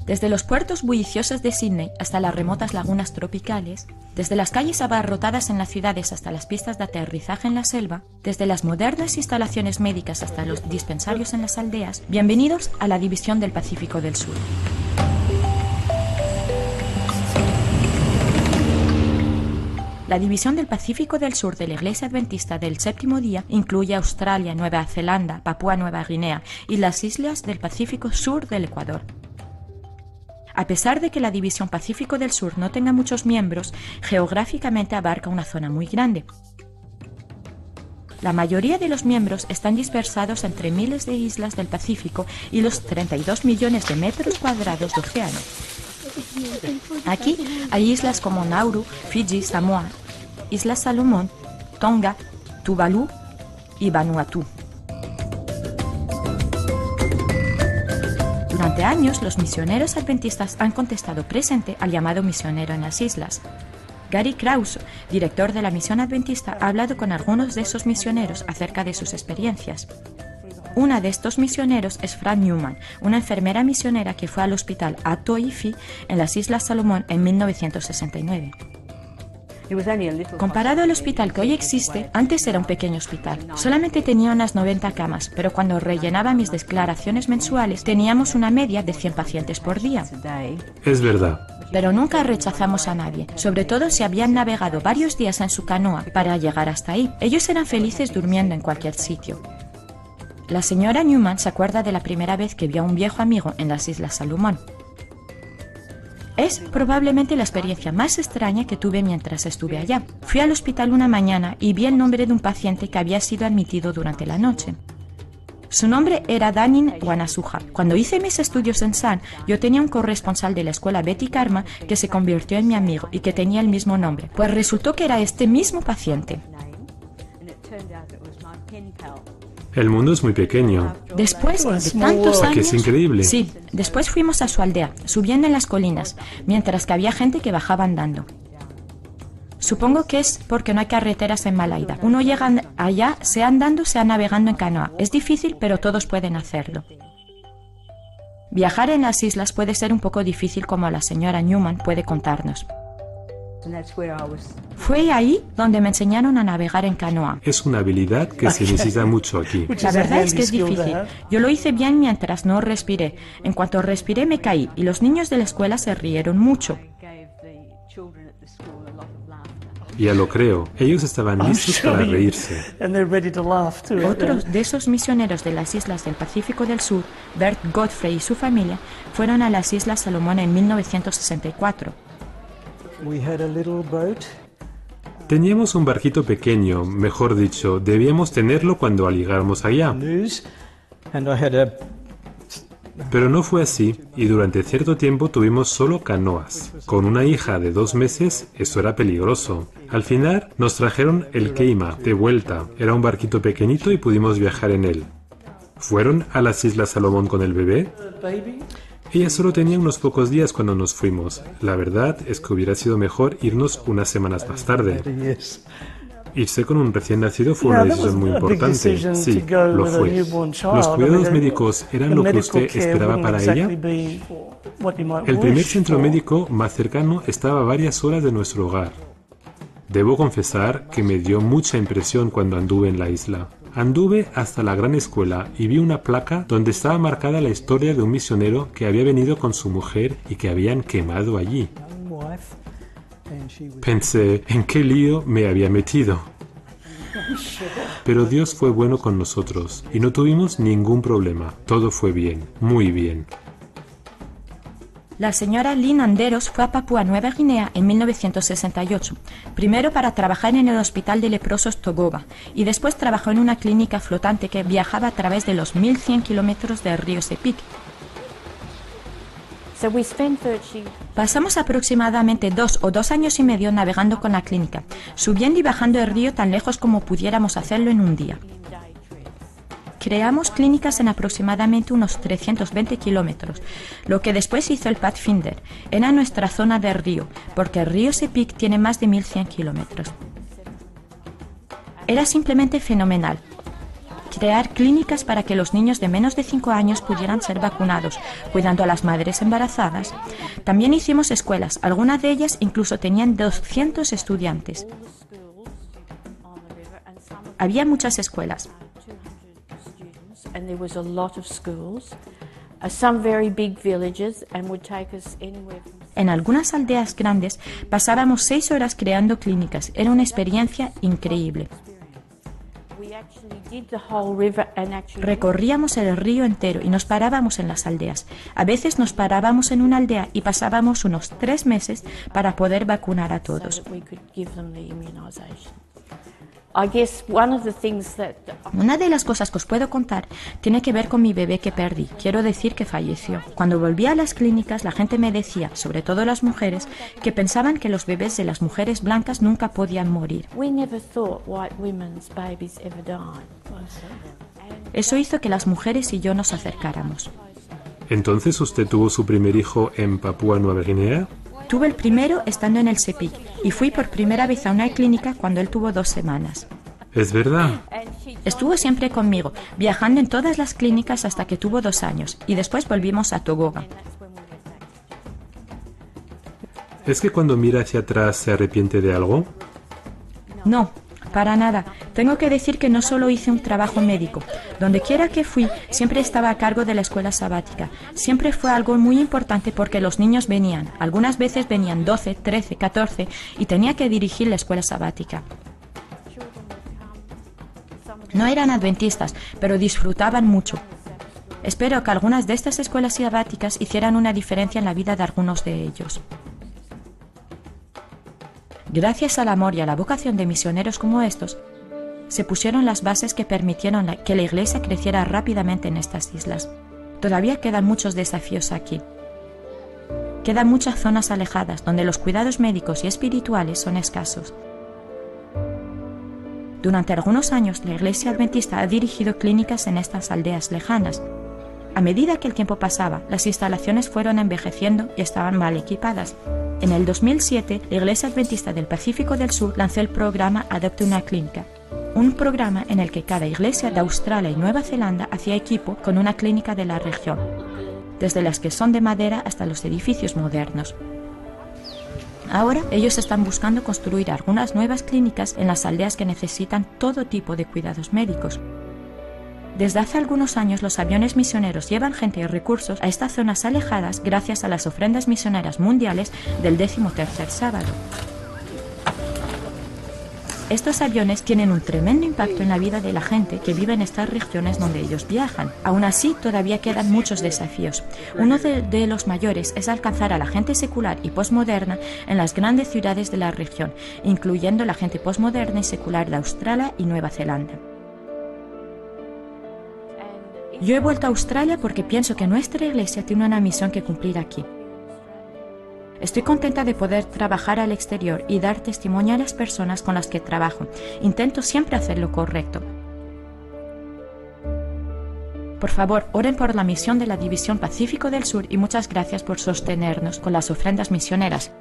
Desde los puertos bulliciosos de Sídney hasta las remotas lagunas tropicales, desde las calles abarrotadas en las ciudades hasta las pistas de aterrizaje en la selva, desde las modernas instalaciones médicas hasta los dispensarios en las aldeas, bienvenidos a la División del Pacífico del Sur. La División del Pacífico del Sur de la Iglesia Adventista del Séptimo Día incluye Australia, Nueva Zelanda, Papúa Nueva Guinea y las islas del Pacífico Sur del Ecuador. A pesar de que la División Pacífico del Sur no tenga muchos miembros, geográficamente abarca una zona muy grande. La mayoría de los miembros están dispersados entre miles de islas del Pacífico y los 32 millones de metros cuadrados de océano. Aquí hay islas como Nauru, Fiji, Samoa, Islas Salomón, Tonga, Tuvalu y Vanuatu. Durante años, los misioneros adventistas han contestado presente al llamado misionero en las islas. Gary Krause, director de la misión adventista, ha hablado con algunos de esos misioneros acerca de sus experiencias. Una de estos misioneros es Fran Newman, una enfermera misionera que fue al hospital Atoifi en las Islas Salomón en 1969. Comparado al hospital que hoy existe, antes era un pequeño hospital. Solamente tenía unas 90 camas, pero cuando rellenaba mis declaraciones mensuales teníamos una media de 100 pacientes por día. Es verdad. Pero nunca rechazamos a nadie, sobre todo si habían navegado varios días en su canoa para llegar hasta ahí. Ellos eran felices durmiendo en cualquier sitio. La señora Newman se acuerda de la primera vez que vio a un viejo amigo en las Islas Salomón. Es probablemente la experiencia más extraña que tuve mientras estuve allá. Fui al hospital una mañana y vi el nombre de un paciente que había sido admitido durante la noche. Su nombre era Danin Wanasuja. Cuando hice mis estudios en San, yo tenía un corresponsal de la escuela Betty Karma que se convirtió en mi amigo y que tenía el mismo nombre. Pues resultó que era este mismo paciente. El mundo es muy pequeño. Después de tantos años... Que es increíble. Sí, después fuimos a su aldea, subiendo en las colinas, mientras que había gente que bajaba andando. Supongo que es porque no hay carreteras en Malaida. Uno llega allá, sea andando, sea navegando en canoa. Es difícil, pero todos pueden hacerlo. Viajar en las islas puede ser un poco difícil, como la señora Newman puede contarnos. Fue ahí donde me enseñaron a navegar en canoa. Es una habilidad que se necesita mucho aquí. La verdad es que es difícil. Yo lo hice bien mientras no respiré. En cuanto respiré me caí y los niños de la escuela se rieron mucho. Ya lo creo. Ellos estaban listos para reírse. Otros de esos misioneros de las islas del Pacífico del Sur, Bert Godfrey y su familia, fueron a las Islas Salomón en 1964. Teníamos un barquito pequeño, mejor dicho, debíamos tenerlo cuando llegáramos allá. Pero no fue así, y durante cierto tiempo tuvimos solo canoas. Con una hija de 2 meses, eso era peligroso. Al final nos trajeron el Keima de vuelta. Era un barquito pequeñito y pudimos viajar en él. ¿Fueron a las Islas Salomón con el bebé? Ella solo tenía unos pocos días cuando nos fuimos. La verdad es que hubiera sido mejor irnos unas semanas más tarde. Irse con un recién nacido fue una decisión muy importante. Sí, lo fue. ¿Los cuidados médicos eran lo que usted esperaba para ella? El primer centro médico más cercano estaba a varias horas de nuestro hogar. Debo confesar que me dio mucha impresión cuando anduve en la isla. Anduve hasta la gran escuela y vi una placa donde estaba marcada la historia de un misionero que había venido con su mujer y que habían quemado allí. Pensé, ¿en qué lío me había metido? Pero Dios fue bueno con nosotros y no tuvimos ningún problema. Todo fue bien, muy bien. La señora Lynn Anderos fue a Papúa Nueva Guinea en 1968, primero para trabajar en el hospital de leprosos Togoba y después trabajó en una clínica flotante que viajaba a través de los 1100 kilómetros del río Sepik. Pasamos aproximadamente 2 o 2 años y medio navegando con la clínica, subiendo y bajando el río tan lejos como pudiéramos hacerlo en un día. Creamos clínicas en aproximadamente unos 320 kilómetros, lo que después hizo el Pathfinder. Era nuestra zona de río, porque el río Sepik tiene más de 1100 kilómetros. Era simplemente fenomenal. crear clínicas para que los niños de menos de 5 años pudieran ser vacunados, cuidando a las madres embarazadas. También hicimos escuelas, algunas de ellas incluso tenían 200 estudiantes. Había muchas escuelas. En algunas aldeas grandes pasábamos 6 horas creando clínicas. Era una experiencia increíble. Recorríamos el río entero y nos parábamos en las aldeas. A veces nos parábamos en una aldea y pasábamos unos 3 meses para poder vacunar a todos. Una de las cosas que os puedo contar tiene que ver con mi bebé que perdí. Quiero decir que falleció. Cuando volví a las clínicas, la gente me decía, sobre todo las mujeres, que pensaban que los bebés de las mujeres blancas nunca podían morir. Eso hizo que las mujeres y yo nos acercáramos. ¿Entonces usted tuvo su primer hijo en Papúa Nueva Guinea? Tuve el primero estando en el Sepik y fui por primera vez a una clínica cuando él tuvo 2 semanas. ¿Es verdad? Estuvo siempre conmigo, viajando en todas las clínicas hasta que tuvo 2 años y después volvimos a Togoga. ¿Es que cuando mira hacia atrás se arrepiente de algo? No, para nada. Tengo que decir que no solo hice un trabajo médico. Donde quiera que fui, siempre estaba a cargo de la escuela sabática. Siempre fue algo muy importante porque los niños venían. Algunas veces venían 12, 13, 14 y tenía que dirigir la escuela sabática. No eran adventistas, pero disfrutaban mucho. Espero que algunas de estas escuelas sabáticas hicieran una diferencia en la vida de algunos de ellos. Gracias al amor y a la vocación de misioneros como estos, se pusieron las bases que permitieron que la Iglesia creciera rápidamente en estas islas. Todavía quedan muchos desafíos aquí. Quedan muchas zonas alejadas donde los cuidados médicos y espirituales son escasos. Durante algunos años, la Iglesia Adventista ha dirigido clínicas en estas aldeas lejanas. A medida que el tiempo pasaba, las instalaciones fueron envejeciendo y estaban mal equipadas. En el 2007, la Iglesia Adventista del Pacífico del Sur lanzó el programa Adopte una Clínica, un programa en el que cada iglesia de Australia y Nueva Zelanda hacía equipo con una clínica de la región, desde las que son de madera hasta los edificios modernos. Ahora ellos están buscando construir algunas nuevas clínicas en las aldeas que necesitan todo tipo de cuidados médicos. Desde hace algunos años los aviones misioneros llevan gente y recursos a estas zonas alejadas gracias a las ofrendas misioneras mundiales del 13º sábado. Estos aviones tienen un tremendo impacto en la vida de la gente que vive en estas regiones donde ellos viajan. Aún así, todavía quedan muchos desafíos. Uno de los mayores es alcanzar a la gente secular y posmoderna en las grandes ciudades de la región, incluyendo la gente posmoderna y secular de Australia y Nueva Zelanda. Yo he vuelto a Australia porque pienso que nuestra iglesia tiene una misión que cumplir aquí. Estoy contenta de poder trabajar al exterior y dar testimonio a las personas con las que trabajo. Intento siempre hacer lo correcto. Por favor, oren por la misión de la División Pacífico del Sur y muchas gracias por sostenernos con las ofrendas misioneras.